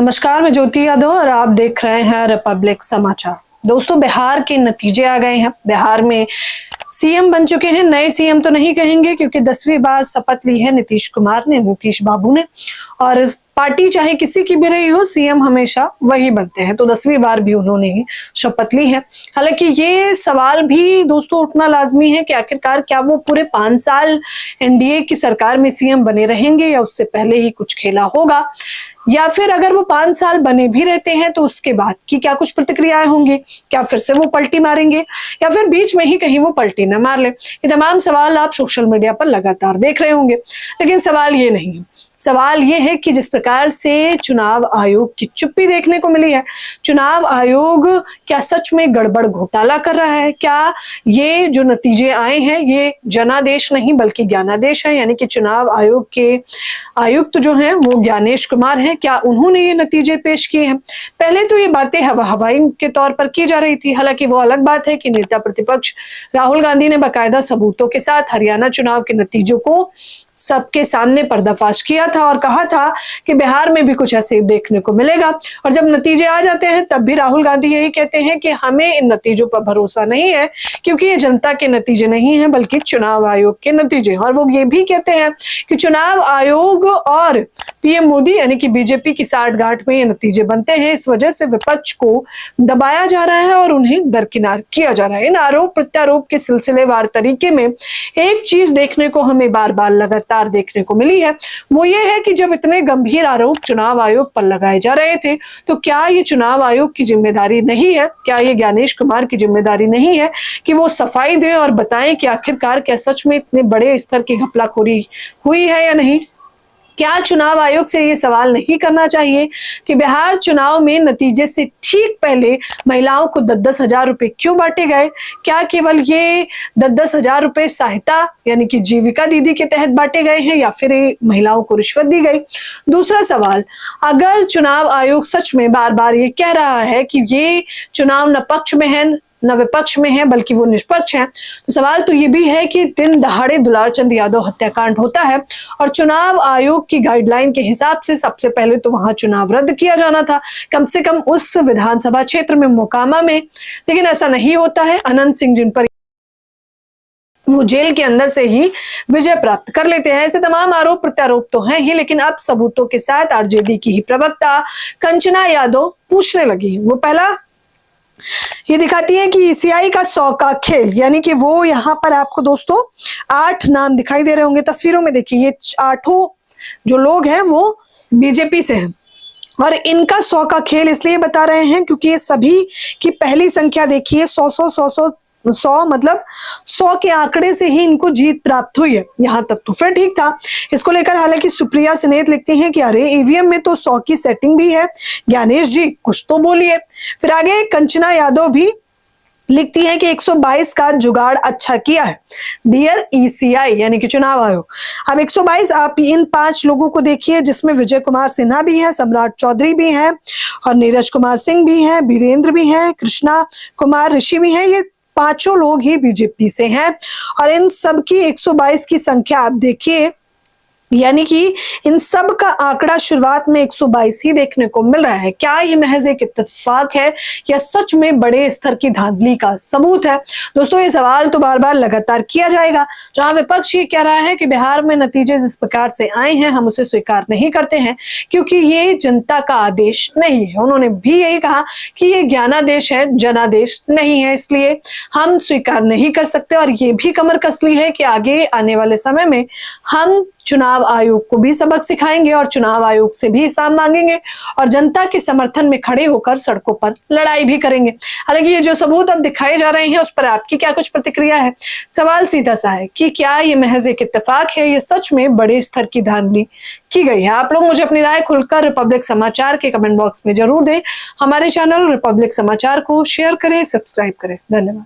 नमस्कार, मैं ज्योति यादव और आप देख रहे हैं रिपब्लिक समाचार। दोस्तों, बिहार के नतीजे आ गए हैं। बिहार में सीएम बन चुके हैं। नए सीएम तो नहीं कहेंगे क्योंकि 10वीं बार शपथ ली है नीतीश कुमार ने, नीतीश बाबू ने। और पार्टी चाहे किसी की भी रही हो, सीएम हमेशा वही बनते हैं, तो 10वीं बार भी उन्होंने ही शपथ ली है। हालांकि ये सवाल भी दोस्तों उठना लाजमी है कि आखिरकार क्या वो पूरे 5 साल एनडीए की सरकार में सीएम बने रहेंगे या उससे पहले ही कुछ खेला होगा, या फिर अगर वो 5 साल बने भी रहते हैं तो उसके बाद की क्या कुछ प्रतिक्रियाएं होंगी, क्या फिर से वो पलटी मारेंगे या फिर बीच में ही कहीं वो पलटी न मार ले। ये तमाम सवाल आप सोशल मीडिया पर लगातार देख रहे होंगे, लेकिन सवाल ये नहीं है। सवाल ये है कि जिस प्रकार से चुनाव आयोग की चुप्पी देखने को मिली है, चुनाव आयोग क्या सच में गड़बड़ घोटाला कर रहा है? क्या ये जो नतीजे आए हैं ये जनादेश नहीं बल्कि ज्ञानादेश है? यानी कि चुनाव आयोग के आयुक्त जो हैं वो ज्ञानेश कुमार हैं, क्या उन्होंने ये नतीजे पेश किए हैं? पहले तो ये बातें हवाई के तौर पर की जा रही थी। हालांकि वो अलग बात है कि नेता प्रतिपक्ष राहुल गांधी ने बाकायदा सबूतों के साथ हरियाणा चुनाव के नतीजों को सबके सामने पर्दाफाश किया था और कहा था कि बिहार में भी कुछ ऐसे देखने को मिलेगा। और जब नतीजे आ जाते हैं तब भी राहुल गांधी यही कहते हैं कि हमें इन नतीजों पर भरोसा नहीं है क्योंकि ये जनता के नतीजे नहीं हैं बल्कि चुनाव आयोग के नतीजे। और वो ये भी कहते हैं कि चुनाव आयोग और पीएम मोदी यानी कि बीजेपी की साठगांठ में ये नतीजे बनते हैं। इस वजह से विपक्ष को दबाया जा रहा है और उन्हें दरकिनार किया जा रहा है। इन आरोप प्रत्यारोप के सिलसिलेवार तरीके में एक चीज देखने को हमें बार बार लगातार देखने को मिली है, वो ये है कि जब इतने गंभीर आरोप चुनाव आयोग पर लगाए जा रहे थे तो क्या ये चुनाव आयोग की जिम्मेदारी नहीं है, क्या ये ज्ञानेश कुमार की जिम्मेदारी नहीं है कि वो सफाई दें और बताएं कि आखिरकार क्या सच में इतने बड़े स्तर की घपलाखोरी हुई है या नहीं? क्या चुनाव आयोग से ये सवाल नहीं करना चाहिए कि बिहार चुनाव में नतीजे से ठीक पहले महिलाओं को 10-10 हजार रुपए क्यों बांटे गए? क्या केवल ये 10-10 हजार रुपए सहायता यानी कि जीविका दीदी के तहत बांटे गए हैं या फिर महिलाओं को रिश्वत दी गई? दूसरा सवाल, अगर चुनाव आयोग सच में बार बार ये कह रहा है कि ये चुनाव न पक्ष में है न विपक्ष में है बल्कि वो निष्पक्ष है, तो सवाल तो ये भी है कि दिन दहाड़े दुलार चंद यादव हत्याकांड होता है और चुनाव आयोग की गाइडलाइन के हिसाब से सबसे पहले तो वहां चुनाव रद्द किया जाना था, कम से कम उस विधानसभा क्षेत्र में मोकामा में। लेकिन ऐसा नहीं होता है। अनंत सिंह जिन पर वो जेल के अंदर से ही विजय प्राप्त कर लेते हैं। ऐसे तमाम आरोप प्रत्यारोप तो हैं ही, लेकिन अब सबूतों के साथ आरजेडी की ही प्रवक्ता कंचना यादव पूछने लगी। वो पहला ये दिखाती है कि ईसीआई का 100 का खेल, यानी कि वो यहाँ पर आपको दोस्तों 8 नाम दिखाई दे रहे होंगे तस्वीरों में। देखिए ये 8 जो लोग हैं वो बीजेपी से हैं और इनका 100 का खेल इसलिए बता रहे हैं क्योंकि ये सभी की पहली संख्या देखिए 100 मतलब 100 के आंकड़े से ही इनको जीत प्राप्त हुई है। यहाँ तक तो फिर ठीक था। इसको लेकर हालांकि सुप्रिया सिनेत लिखती हैं कि अरे ईवीएम में तो 100 की सेटिंग भी है, ज्ञानेश जी कुछ तो बोलिए। फिर आगे कंचना यादव भी लिखती है कि 122 का जुगाड़ अच्छा किया है डियर ईसीआई यानी कि चुनाव आयोग। अब 122 आप इन 5 लोगों को देखिए जिसमें विजय कुमार सिन्हा भी है, सम्राट चौधरी भी हैं और नीरज कुमार सिंह भी हैं, बीरेंद्र भी हैं, कृष्णा कुमार ऋषि भी हैं। ये 5 लोग ही बीजेपी से हैं और इन सब की 122 की संख्या आप देखिए, यानी कि इन सब का आंकड़ा शुरुआत में 122 ही देखने को मिल रहा है। क्या ये महज एक इत्तेफाक है या सच में बड़े स्तर की धांधली का सबूत है? दोस्तों, ये सवाल तो बार बार लगातार किया जाएगा। जहां विपक्ष ये कह रहा है कि बिहार में नतीजे जिस प्रकार से आए हैं हम उसे स्वीकार नहीं करते हैं क्योंकि ये जनता का आदेश नहीं है। उन्होंने भी यही कहा कि ये ज्ञानादेश है, जनादेश नहीं है, इसलिए हम स्वीकार नहीं कर सकते। और ये भी कमर कस ली है कि आगे आने वाले समय में हम चुनाव आयोग को भी सबक सिखाएंगे और चुनाव आयोग से भी हिसाब मांगेंगे और जनता के समर्थन में खड़े होकर सड़कों पर लड़ाई भी करेंगे। हालांकि ये जो सबूत अब दिखाए जा रहे हैं उस पर आपकी क्या कुछ प्रतिक्रिया है? सवाल सीधा सा है कि क्या ये महज एक इत्तेफाक है, ये सच में बड़े स्तर की धांधली की गई है? आप लोग मुझे अपनी राय खुलकर रिपब्लिक समाचार के कमेंट बॉक्स में जरूर दें। हमारे चैनल रिपब्लिक समाचार को शेयर करें, सब्सक्राइब करें। धन्यवाद।